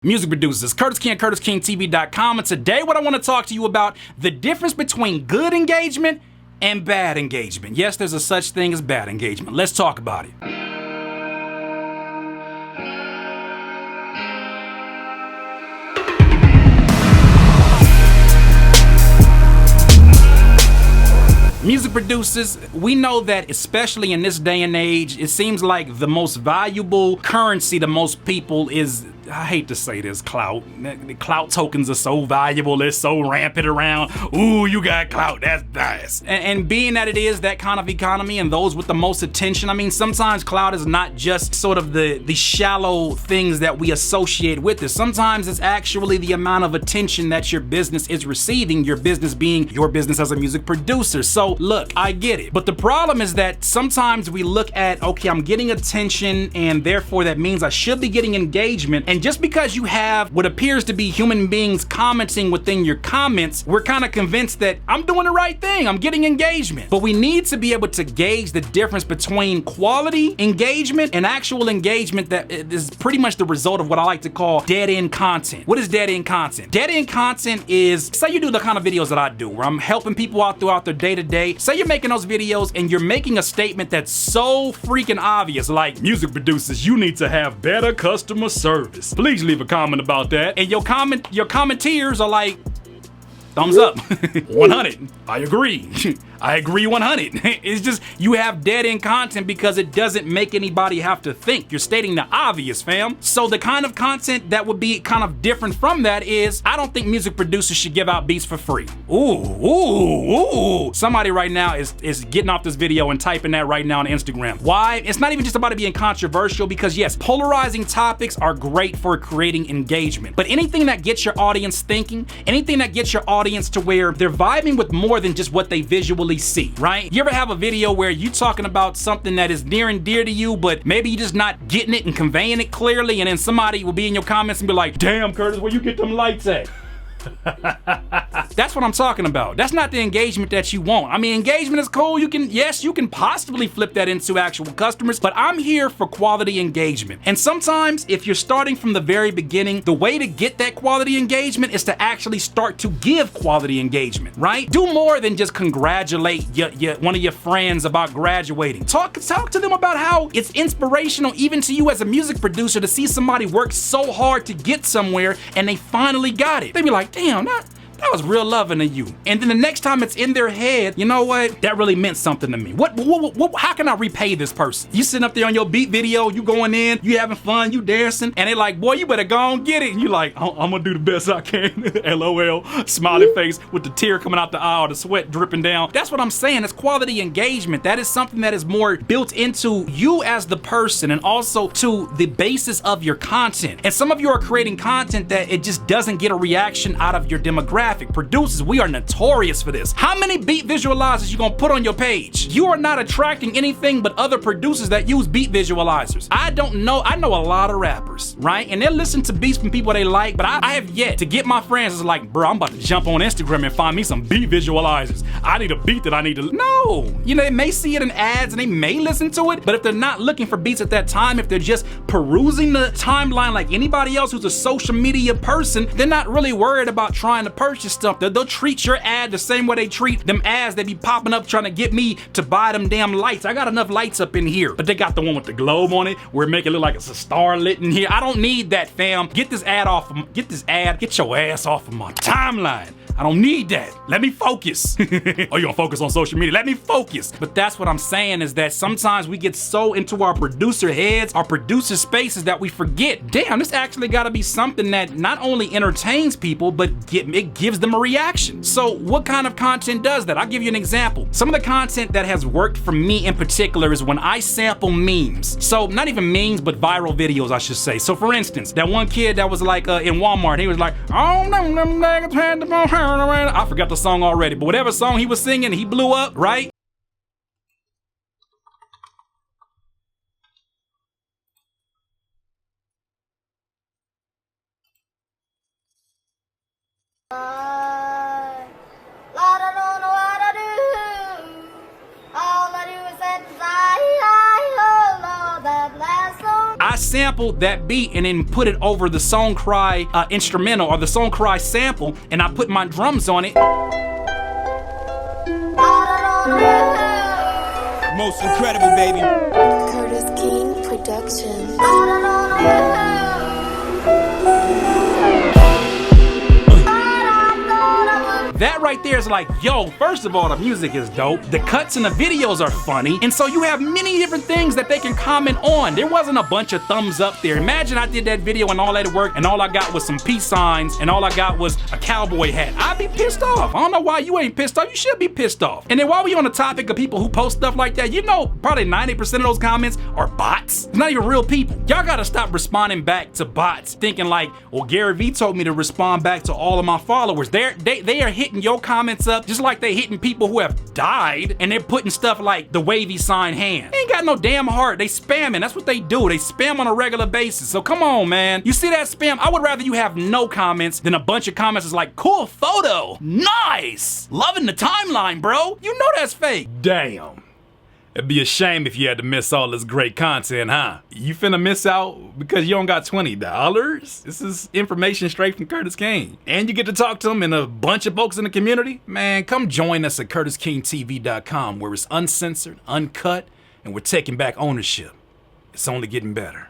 Music producers, Curtis King, CurtisKingTV.com, and today what I want to talk to you about the difference between good engagement and bad engagement. Yes, there's a such thing as bad engagement. Let's talk about it. Music producers, we know that especially in this day and age, it seems like the most valuable currency to most people is, I hate to say this, clout. The clout tokens are so valuable, they're so rampant around. Ooh, you got clout, that's nice. And being that it is that kind of economy and those with the most attention, I mean, sometimes clout is not just sort of the shallow things that we associate with it. Sometimes it's actually the amount of attention that your business is receiving, your business being your business as a music producer. So look, I get it. But the problem is that sometimes we look at, okay, I'm getting attention and therefore that means I should be getting engagement. And just because you have what appears to be human beings commenting within your comments, we're kind of convinced that I'm doing the right thing, I'm getting engagement. But we need to be able to gauge the difference between quality engagement and actual engagement that is pretty much the result of what I like to call dead-end content. What is dead-end content? Dead-end content is, say you do the kind of videos that I do, where I'm helping people out throughout their day-to-day. Say you're making those videos and you're making a statement that's so freaking obvious, like, music producers, you need to have better customer service. Please leave a comment about that. And your commenters are like, thumbs up. 100. I agree. I agree 100. It's just, you have dead-end content because it doesn't make anybody have to think. You're stating the obvious, fam. So the kind of content that would be kind of different from that is, I don't think music producers should give out beats for free. Ooh. Somebody right now is getting off this video and typing that right now on Instagram. Why? It's not even just about it being controversial, because yes, polarizing topics are great for creating engagement. But anything that gets your audience thinking, anything that gets your audience to where they're vibing with more than just what they visually see, right? You ever have a video where you talking about something that is near and dear to you, but maybe you're just not getting it and conveying it clearly, and then somebody will be in your comments and be like, damn, Curtis, where you get them lights at? That's what I'm talking about. That's not the engagement that you want. I mean, engagement is cool. You can possibly flip that into actual customers, but I'm here for quality engagement. And sometimes if you're starting from the very beginning, the way to get that quality engagement is to actually start to give quality engagement, right? Do more than just congratulate one of your friends about graduating. Talk to them about how it's inspirational even to you as a music producer to see somebody work so hard to get somewhere and they finally got it. They be like, damn, that was real loving of you. And then the next time it's in their head, you know what? That really meant something to me. How can I repay this person? You sitting up there on your beat video, you going in, you having fun, you dancing, and they like, boy, you better go and get it. And you like, I'm gonna do the best I can. LOL, smiley face with the tear coming out the eye, the sweat dripping down. That's what I'm saying. It's quality engagement. That is something that is more built into you as the person and also to the basis of your content. And some of you are creating content that it just doesn't get a reaction out of your demographic. Producers, we are notorious for this. How many beat visualizers you gonna put on your page? You are not attracting anything but other producers that use beat visualizers. I know a lot of rappers, right? And they listen to beats from people they like, but I have yet to get my friends is like, bro, I'm about to jump on Instagram and find me some beat visualizers. I need a beat that I need to, no. You know, they may see it in ads and they may listen to it, but if they're not looking for beats at that time, if they're just perusing the timeline like anybody else who's a social media person, they're not really worried about trying to purchase stuff. They'll treat your ad the same way they treat them ads that be popping up trying to get me to buy them damn lights. I got enough lights up in here, but they got the one with the globe on it where it make it look like it's a star lit in here. I don't need that, fam. Get your ass off of my timeline. I don't need that. Let me focus. Oh, you gonna focus on social media? Let me focus. But that's what I'm saying, is that sometimes we get so into our producer heads, our producer spaces, that we forget, damn, this actually gotta be something that not only entertains people, but it gives them a reaction. So what kind of content does that? I'll give you an example. Some of the content that has worked for me in particular is when I sample memes. So not even memes, but viral videos, I should say. So for instance, that one kid that was like in Walmart, he was like, oh, them niggas had the I forgot the song already, but whatever song he was singing, he blew up, right? I sample that beat and then put it over the Song Cry instrumental or the Song Cry sample, and I put my drums on it. Most incredible, baby. Curtis King Productions. That right there is like, yo, first of all, the music is dope. The cuts and the videos are funny. And so you have many different things that they can comment on. There wasn't a bunch of thumbs up there. Imagine I did that video and all that work and all I got was some peace signs and all I got was a cowboy hat. I'd be pissed off. I don't know why you ain't pissed off. You should be pissed off. And then while we on the topic of people who post stuff like that, you know, probably 90% of those comments are bots. It's not even real people. Y'all gotta stop responding back to bots thinking like, well, Gary Vee told me to respond back to all of my followers. They are hitting your comments up just like they hitting people who have died, and they're putting stuff like the wavy sign hand. They ain't got no damn heart. They spamming. That's what they do. They spam on a regular basis. So come on, man. You see that spam? I would rather you have no comments than a bunch of comments that's like, cool photo, nice, loving the timeline, bro. You know that's fake. Damn. It'd be a shame if you had to miss all this great content, huh? You finna miss out because you don't got $20? This is information straight from Curtis King. And you get to talk to him and a bunch of folks in the community? Man, come join us at CurtisKingTV.com, where it's uncensored, uncut, and we're taking back ownership. It's only getting better.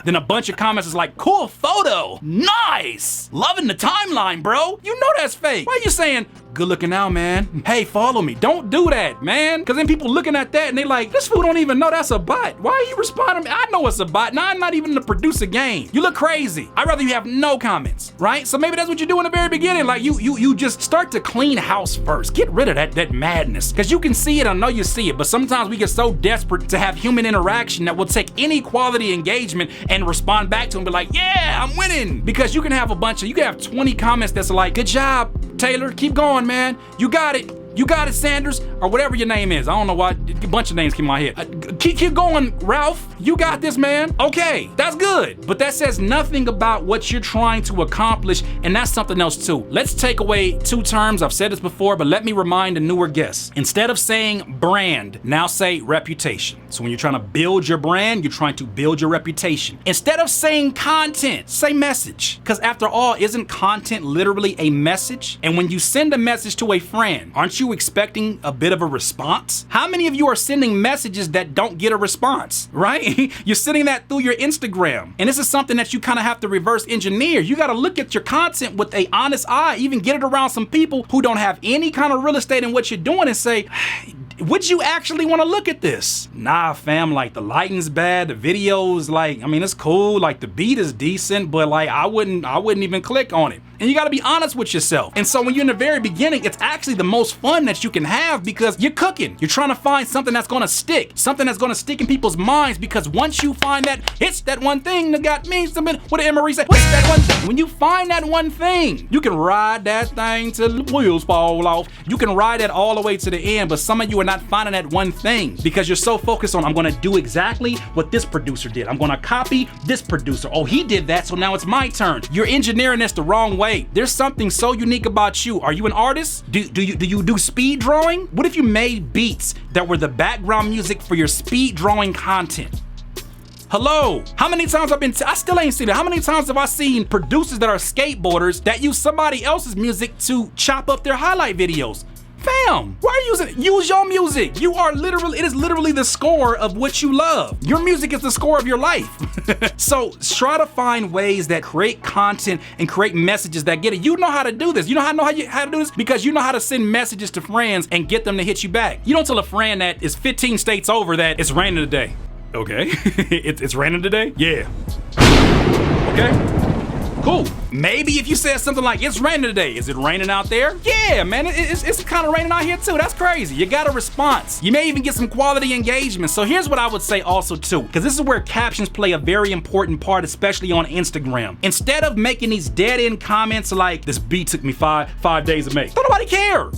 Then a bunch of comments is like, cool photo, nice, loving the timeline, bro. You know that's fake. Why are you saying, good looking out, man? Hey, follow me. Don't do that, man. Because then people looking at that and they like, this fool don't even know that's a bot. Why are you responding? I know it's a bot. Now I'm not even to produce a game. You look crazy. I'd rather you have no comments, right? So maybe that's what you do in the very beginning. Like you just start to clean house first. Get rid of that madness. Because you can see it, I know you see it, but sometimes we get so desperate to have human interaction that we'll take any quality engagement and respond back to them, be like, yeah, I'm winning. Because you can have 20 comments that's like, good job, Taylor, keep going, man. You got it. You got it, Sanders, or whatever your name is. I don't know why, a bunch of names came in my head. Keep going, Ralph. You got this, man. Okay, that's good. But that says nothing about what you're trying to accomplish, and that's something else too. Let's take away two terms. I've said this before, but let me remind the newer guests. Instead of saying brand, now say reputation. So when you're trying to build your brand, you're trying to build your reputation. Instead of saying content, say message. Because after all, isn't content literally a message? And when you send a message to a friend, aren't you expecting a bit of a response? How many of you are sending messages that don't get a response, right? You're sending that through your Instagram. And this is something that you kind of have to reverse engineer. You got to look at your content with an honest eye, even get it around some people who don't have any kind of real estate in what you're doing and say, would you actually want to look at this? Nah, fam, like the lighting's bad, the video's like, I mean, it's cool, like the beat is decent, but like I wouldn't even click on it. And you gotta be honest with yourself. And so when you're in the very beginning, it's actually the most fun that you can have because you're cooking. You're trying to find something that's gonna stick, something that's gonna stick in people's minds, because once you find that, it's that one thing that got me something, what did Emery say? What's that one thing? When you find that one thing, you can ride that thing till the wheels fall off. You can ride it all the way to the end, but some of you are not finding that one thing because you're so focused on, I'm gonna do exactly what this producer did. I'm gonna copy this producer. Oh, he did that, so now it's my turn. You're engineering this the wrong way. There's something so unique about you. Are you an artist? Do you do speed drawing? What if you made beats that were the background music for your speed drawing content? Hello, how many times I still ain't seen it. How many times have I seen producers that are skateboarders that use somebody else's music to chop up their highlight videos? Fam, why are you using it? Use your music. It is literally the score of what you love. Your music is the score of your life. So try to find ways that create content and create messages that get it. You know how to do this. You know how to do this because you know how to send messages to friends and get them to hit you back. You don't tell a friend that is 15 states over that it's raining today. Okay, it's raining today? Yeah. Okay. Cool. Maybe if you said something like, it's raining today. Is it raining out there? Yeah, man, it's kind of raining out here too. That's crazy. You got a response. You may even get some quality engagement. So here's what I would say also too, because this is where captions play a very important part, especially on Instagram. Instead of making these dead-end comments like, this beat took me five days to make. Don't nobody care.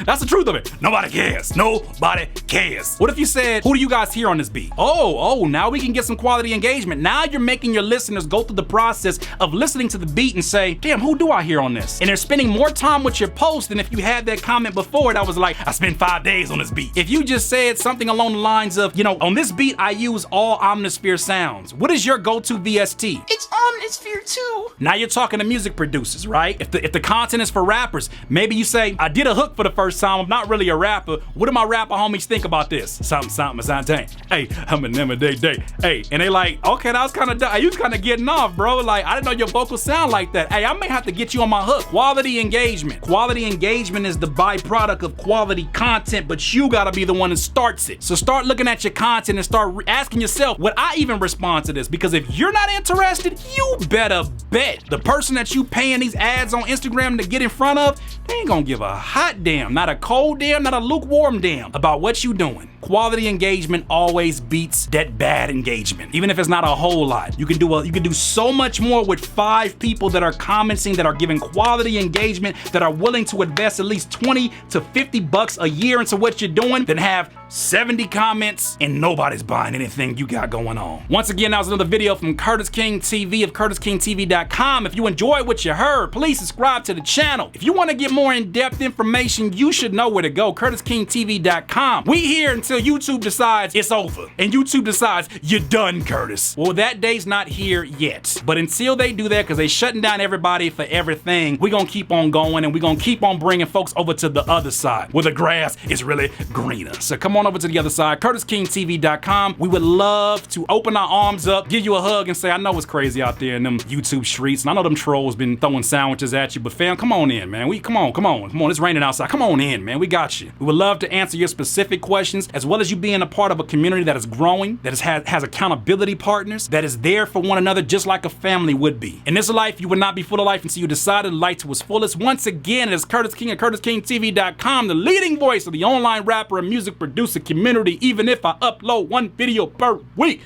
That's the truth of it. Nobody cares. Nobody cares. What if you said, who do you guys hear on this beat? Oh, now we can get some quality engagement. Now you're making your listeners go through the process of listening to the beat beat and say, damn, who do I hear on this? And they're spending more time with your post than if you had that comment before that was like, I spent 5 days on this beat. If you just said something along the lines of, you know, on this beat, I use all Omnisphere sounds. What is your go-to VST? It's Omnisphere too. Now you're talking to music producers, right? If the content is for rappers, maybe you say, I did a hook for the first time. I'm not really a rapper. What do my rapper homies think about this? Something, hey, I'm a number day. Hey, and they like, okay, that was kind of dumb. You was kind of getting off, bro. Like, I didn't know your vocals sound like that. Hey, I may have to get you on my hook. Quality engagement. Quality engagement is the byproduct of quality content, but you gotta be the one that starts it. So start looking at your content and start asking yourself, would I even respond to this? Because if you're not interested, you better bet the person that you paying these ads on Instagram to get in front of, they ain't gonna give a hot damn, not a cold damn, not a lukewarm damn about what you doing. Quality engagement always beats that bad engagement, even if it's not a whole lot. You can do so much more with 5 people that are commenting, that are giving quality engagement, that are willing to invest at least 20 to 50 bucks a year into what you're doing, than have 70 comments and nobody's buying anything you got going on. Once again, that was another video from Curtis King TV of CurtisKingTV.com. If you enjoyed what you heard, please subscribe to the channel. If you want to get more in-depth information, you should know where to go, CurtisKingTV.com. We here until YouTube decides it's over and YouTube decides you're done, Curtis. Well, that day's not here yet, but until they do that, because they shutting down everybody for everything, we're gonna keep on going and we're gonna keep on bringing folks over to the other side where the grass is really greener. So come on over to the other side, CurtisKingTV.com. We would love to open our arms up, give you a hug and say, I know it's crazy out there in them YouTube streets, and I know them trolls been throwing sandwiches at you, but fam, come on in, man. Come on, it's raining outside. Come on in, man, we got you. We would love to answer your specific questions, as well as you being a part of a community that is growing, that has accountability partners, that is there for one another just like a family would be. In this life, you would not be full of life until you decided life to its fullest. Once again, it is Curtis King at CurtisKingTV.com, the leading voice of the online rapper and music producer community. Even if I upload 1 video per week,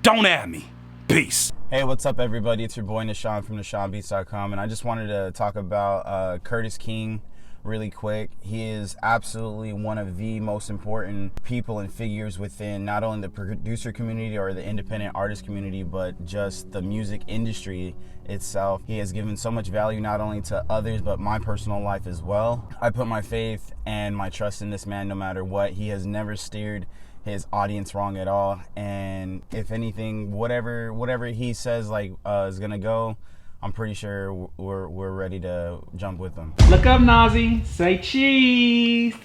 don't add me. Peace. Hey, what's up, everybody? It's your boy Nishan from NishanBeats.com, and I just wanted to talk about Curtis King really quick. He is absolutely one of the most important people and figures within not only the producer community or the independent artist community, but just the music industry itself. He has given so much value not only to others, but my personal life as well. I put my faith and my trust in this man no matter what. He has never steered his audience wrong at all, and if anything, whatever he says is gonna go, I'm pretty sure we're ready to jump with them. Look up, Nazi. Say cheese.